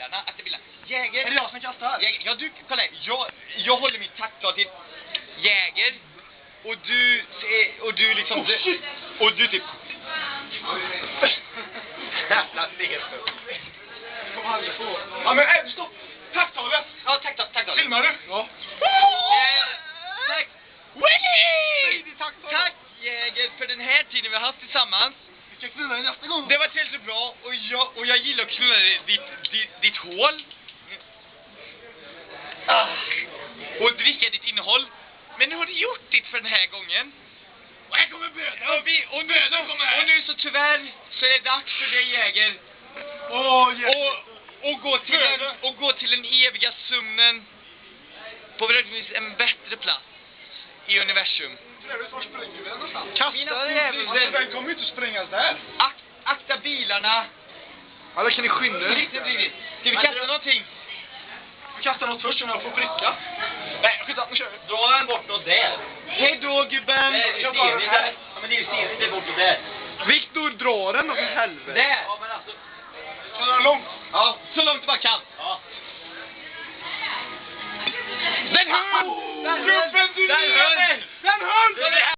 bilarna. Akta bilarna. Jäger. Är det jag som kastar? Jäger. Ja, du, kolla här. Jag håller mitt taktblad till Jäger. Och du liksom... och du typ... Jävla ner. Ja, men stopp! Tacktalet! Ja, tack. Filmar du? Ja. Tack. Tack Jäger för den här tiden vi har haft tillsammans. Vi ska knulla dig nästa gång. Det var tillräckligt bra och jag gillar att knulla ditt hål. Och dricka ditt innehåll. Men nu har du gjort ditt för den här gången. Och här kommer böden. Och nu så tyvärr så är det dags för dig Jäger. Och gå till den eviga sömnen på förhoppningsvis en bättre plats i universum. Var springer vi någonstans? Kasta jäveln. Den kommer ju inte sprängas där. Akta bilarna. Ja, då kan ni skynda er. Ska vi kasta någonting? Vi kastar något först som jag får pricka. Nej, skjuta, nu kör vi. Dra den bortåt där. Hej då gubben. Det är ju stenigt där. Ja, men det är ju stenigt där bortåt där. Viktor, dra den då för helvete. Där. Ja, men alltså. Så den långt. Ja, så långt du bara kan. Ja. Den höll! Gubben, du Den höll! Den höll!